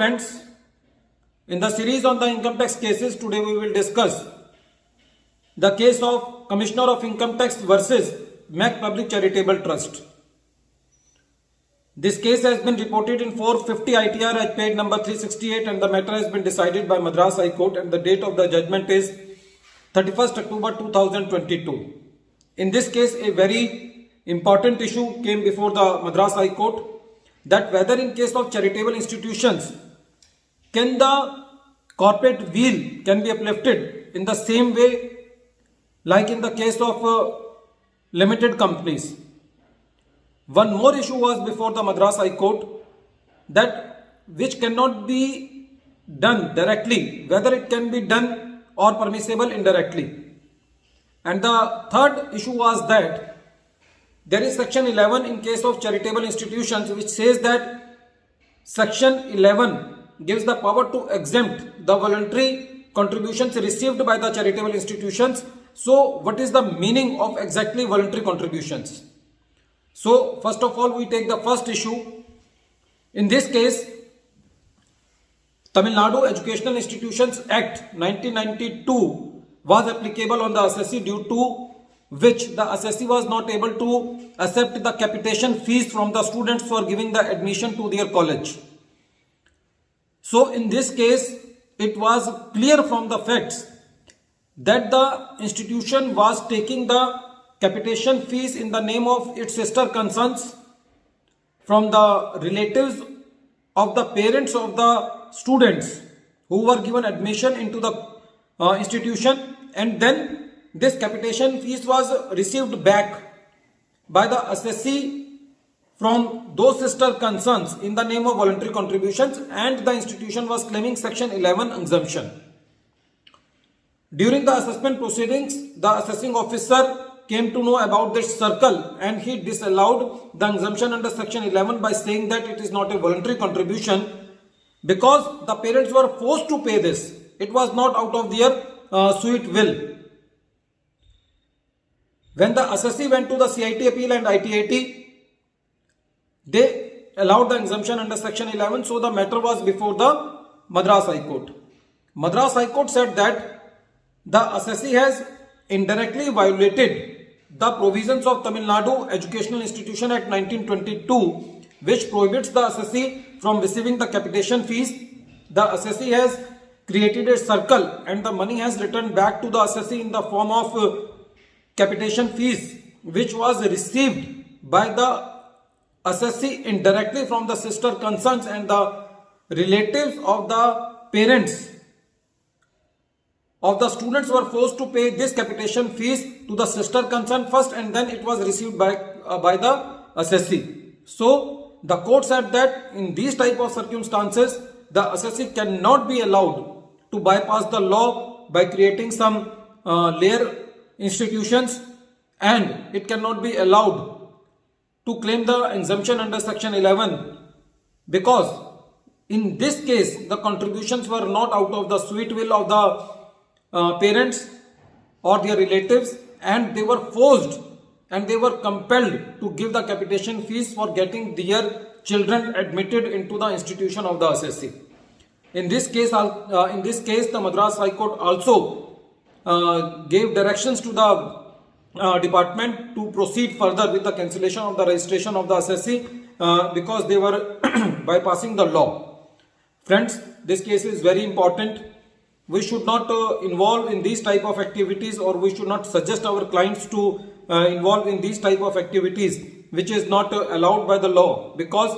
friends, in the series on the income tax cases, today we will discuss the case of Commissioner of Income Tax versus Mac Public Charitable Trust. This case has been reported in 450 ITR at page number 368 and the matter has been decided by Madras High Court and the date of the judgment is 31st October 2022. In this case, a very important issue came before the Madras High Court, that whether in case of charitable institutions, can the corporate wheel can be uplifted in the same way like in the case of limited companies. One more issue was before the Madras High Court, that which cannot be done directly, whether it can be done or permissible indirectly. And the third issue was that there is section 11 in case of charitable institutions which says that section 11 gives the power to exempt the voluntary contributions received by the charitable institutions. So what is the meaning of exactly voluntary contributions? So first of all, we take the first issue. In this case, Tamil Nadu Educational Institutions Act 1992 was applicable on the assessee, due to which the assessee was not able to accept the capitation fees from the students for giving the admission to their college. So in this case, it was clear from the facts that the institution was taking the capitation fees in the name of its sister concerns from the relatives of the parents of the students who were given admission into the institution, and then this capitation fees was received back by the assessee from those sister concerns in the name of voluntary contributions, and the institution was claiming section 11 exemption. During the assessment proceedings, the assessing officer came to know about this circle and he disallowed the exemption under section 11 by saying that it is not a voluntary contribution because the parents were forced to pay this. It was not out of their sweet will. When the assessee went to the CIT appeal and ITAT, they allowed the exemption under section 11, so the matter was before the Madras High Court. Madras High Court said that the assessee has indirectly violated the provisions of Tamil Nadu Educational Institution Act 1922, which prohibits the assessee from receiving the capitation fees. The assessee has created a circle and the money has returned back to the assessee in the form of capitation fees, which was received by the assessee indirectly from the sister concerns, and the relatives of the parents of the students were forced to pay this capitation fees to the sister concern first, and then it was received by the assessee. So the court said that in these type of circumstances, the assessee cannot be allowed to bypass the law by creating some layer institutions, and it cannot be allowed to claim the exemption under section 11 because in this case the contributions were not out of the sweet will of the parents or their relatives, and they were forced and they were compelled to give the capitation fees for getting their children admitted into the institution of the assessee. In this case, the Madras High Court also gave directions to the department to proceed further with the cancellation of the registration of the assessee because they were bypassing the law. Friends, this case is very important. We should not involve in these type of activities, or we should not suggest our clients to involve in these type of activities which is not allowed by the law, because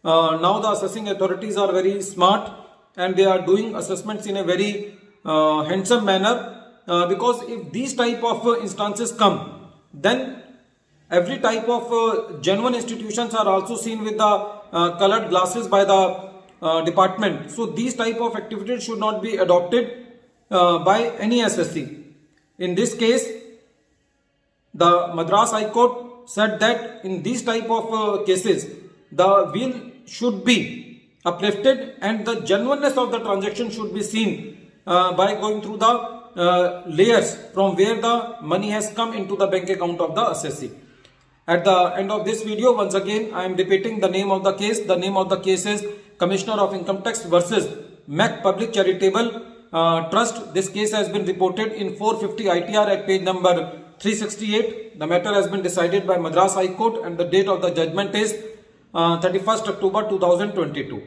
now the assessing authorities are very smart and they are doing assessments in a very handsome manner. Because if these type of instances come, then every type of genuine institutions are also seen with the colored glasses by the department. So these type of activities should not be adopted by any assessee. In this case, the Madras High Court said that in these type of cases, the wheel should be uplifted and the genuineness of the transaction should be seen by going through the layers from where the money has come into the bank account of the assessee. At the end of this video, once again I am repeating the name of the case. The name of the case is Commissioner of Income Tax versus MEC Public Charitable Trust. This case has been reported in 450 ITR at page number 368. The matter has been decided by Madras High Court and the date of the judgment is 31st October 2022.